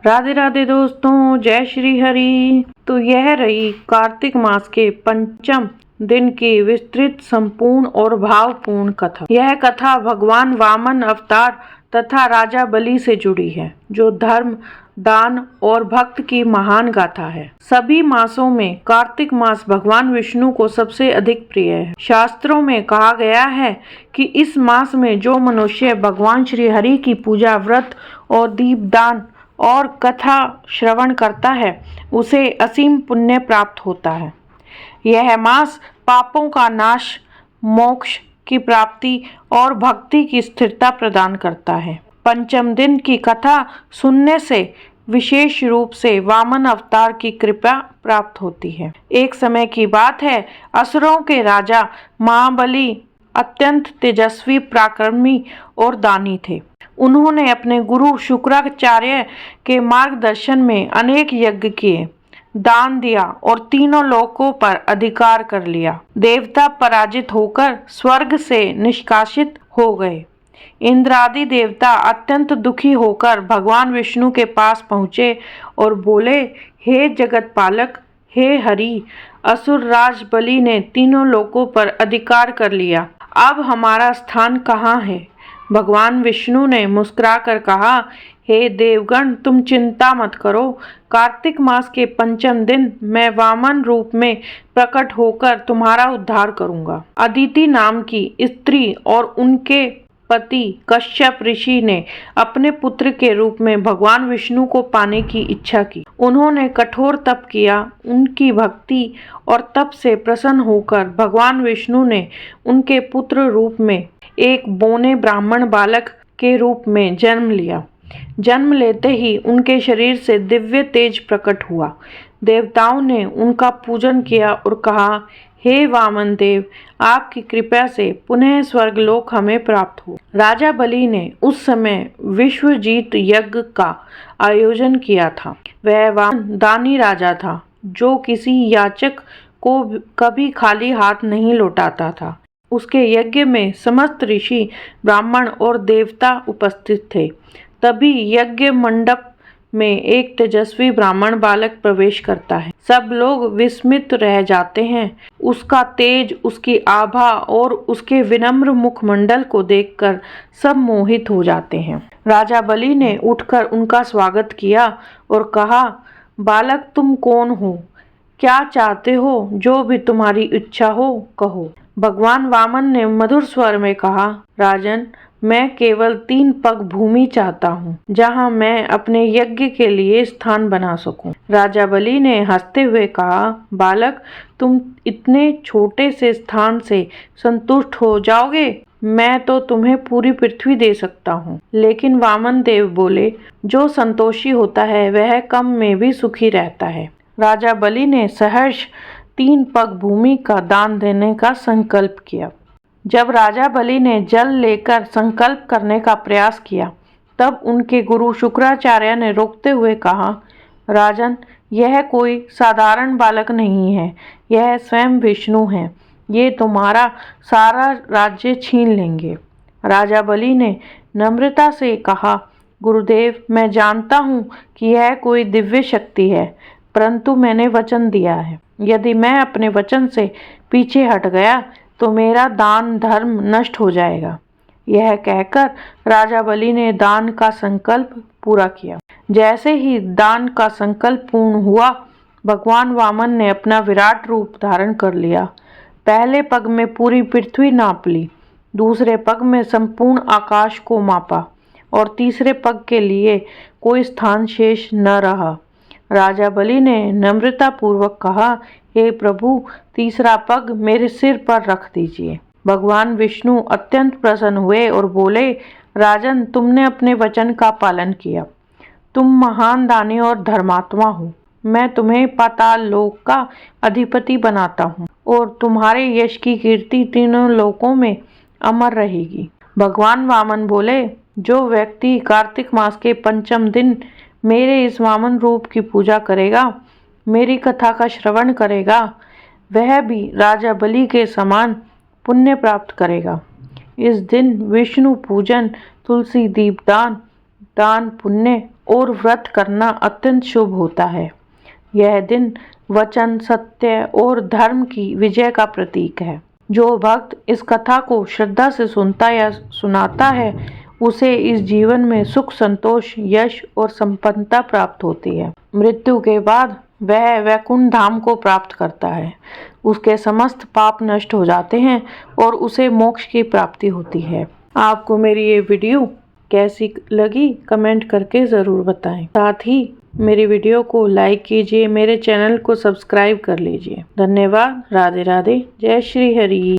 राधे राधे दोस्तों, जय श्री हरि। तो यह रही कार्तिक मास के पंचम दिन की विस्तृत, संपूर्ण और भावपूर्ण कथा। यह कथा भगवान वामन अवतार तथा राजा बलि से जुड़ी है, जो धर्म, दान और भक्त की महान गाथा है। सभी मासों में कार्तिक मास भगवान विष्णु को सबसे अधिक प्रिय है। शास्त्रों में कहा गया है कि इस मास में जो मनुष्य भगवान श्री हरि की पूजा, व्रत और दीपदान और कथा श्रवण करता है, उसे असीम पुण्य प्राप्त होता है। यह मास पापों का नाश, मोक्ष की प्राप्ति और भक्ति की स्थिरता प्रदान करता है। पंचम दिन की कथा सुनने से विशेष रूप से वामन अवतार की कृपा प्राप्त होती है। एक समय की बात है, असुरों के राजा महाबली अत्यंत तेजस्वी, पराक्रमी और दानी थे। उन्होंने अपने गुरु शुक्राचार्य के मार्गदर्शन में अनेक यज्ञ किए, दान दिया और तीनों लोकों पर अधिकार कर लिया। देवता पराजित होकर स्वर्ग से निष्कासित हो गए। इंद्र आदि देवता अत्यंत दुखी होकर भगवान विष्णु के पास पहुँचे और बोले, हे जगत पालक, हे हरि, असुर राज बलि ने तीनों लोकों पर अधिकार कर लिया। अब हमारा स्थान कहाँ है? भगवान विष्णु ने मुस्कुराकर कहा, हे देवगण, तुम चिंता मत करो। कार्तिक मास के पंचम दिन मैं वामन रूप में प्रकट होकर तुम्हारा उद्धार करूंगा। अदिति नाम की स्त्री और उनके पति कश्यप ऋषि ने अपने पुत्र के रूप में भगवान विष्णु को पाने की इच्छा की। उन्होंने कठोर तप किया। उनकी भक्ति और तप से प्रसन्न होकर भगवान विष्णु ने उनके पुत्र रूप में एक बौने ब्राह्मण बालक के रूप में जन्म लिया। जन्म लेते ही उनके शरीर से दिव्य तेज प्रकट हुआ। देवताओं ने उनका पूजन किया और कहा, हे वामन देव, आपकी कृपा से पुनः स्वर्गलोक हमें प्राप्त हो। राजा बलि ने उस समय विश्वजीत यज्ञ का आयोजन किया था। वह वामन दानी राजा था, जो किसी याचक को कभी खाली हाथ नहीं लौटाता था। उसके यज्ञ में समस्त ऋषि, ब्राह्मण और देवता उपस्थित थे। तभी यज्ञ मंडप में एक तेजस्वी ब्राह्मण बालक प्रवेश करता है। सब लोग विस्मित रह जाते हैं। उसका तेज, उसकी आभा और उसके विनम्र मुखमंडल को देखकर सब मोहित हो जाते हैं। राजा बलि ने उठकर उनका स्वागत किया और कहा, बालक, तुम कौन हो? क्या चाहते हो? जो भी तुम्हारी इच्छा हो, कहो। भगवान वामन ने मधुर स्वर में कहा, राजन, मैं केवल 3 पग भूमि चाहता हूँ, जहाँ मैं अपने यज्ञ के लिए स्थान बना सकूं। राजा बलि ने हंसते हुए कहा, बालक, तुम इतने छोटे से स्थान से संतुष्ट हो जाओगे? मैं तो तुम्हें पूरी पृथ्वी दे सकता हूँ। लेकिन वामन देव बोले, जो संतोषी होता है वह कम में भी सुखी रहता है। राजा बलि ने सहर्ष 3 पग भूमि का दान देने का संकल्प किया। जब राजा बलि ने जल लेकर संकल्प करने का प्रयास किया, तब उनके गुरु शुक्राचार्य ने रोकते हुए कहा, राजन, यह कोई साधारण बालक नहीं है, यह स्वयं विष्णु है। ये तुम्हारा सारा राज्य छीन लेंगे। राजा बलि ने नम्रता से कहा, गुरुदेव, मैं जानता हूँ कि यह कोई दिव्य शक्ति है, परंतु मैंने वचन दिया है। यदि मैं अपने वचन से पीछे हट गया तो मेरा दान धर्म नष्ट हो जाएगा। यह कहकर राजा बलि ने दान का संकल्प पूरा किया। जैसे ही दान का संकल्प पूर्ण हुआ, भगवान वामन ने अपना विराट रूप धारण कर लिया। पहले पग में पूरी पृथ्वी नाप ली, दूसरे पग में संपूर्ण आकाश को मापा और तीसरे पग के लिए कोई स्थान शेष न रहा। राजा बलि ने नम्रता पूर्वक कहा, हे प्रभु, तीसरा पग मेरे सिर पर रख दीजिए। भगवान विष्णु अत्यंत प्रसन्न हुए और बोले, राजन, तुमने अपने वचन का पालन किया। तुम महान दानी और धर्मात्मा हो। मैं तुम्हें पाताल लोक का अधिपति बनाता हूँ और तुम्हारे यश की कीर्ति तीनों लोकों में अमर रहेगी। भगवान वामन बोले, जो व्यक्ति कार्तिक मास के पंचम दिन मेरे इस वामन रूप की पूजा करेगा, मेरी कथा का श्रवण करेगा, वह भी राजा बलि के समान पुण्य प्राप्त करेगा। इस दिन विष्णु पूजन, तुलसी दीपदान, दान पुण्य और व्रत करना अत्यंत शुभ होता है। यह दिन वचन, सत्य और धर्म की विजय का प्रतीक है। जो भक्त इस कथा को श्रद्धा से सुनता या सुनाता है, उसे इस जीवन में सुख, संतोष, यश और संपन्नता प्राप्त होती है। मृत्यु के बाद वह वैकुंठ धाम को प्राप्त करता है। उसके समस्त पाप नष्ट हो जाते हैं और उसे मोक्ष की प्राप्ति होती है। आपको मेरी ये वीडियो कैसी लगी कमेंट करके ज़रूर बताएं। साथ ही मेरी वीडियो को लाइक कीजिए, मेरे चैनल को सब्सक्राइब कर लीजिए। धन्यवाद। राधे राधे। जय श्री हरि।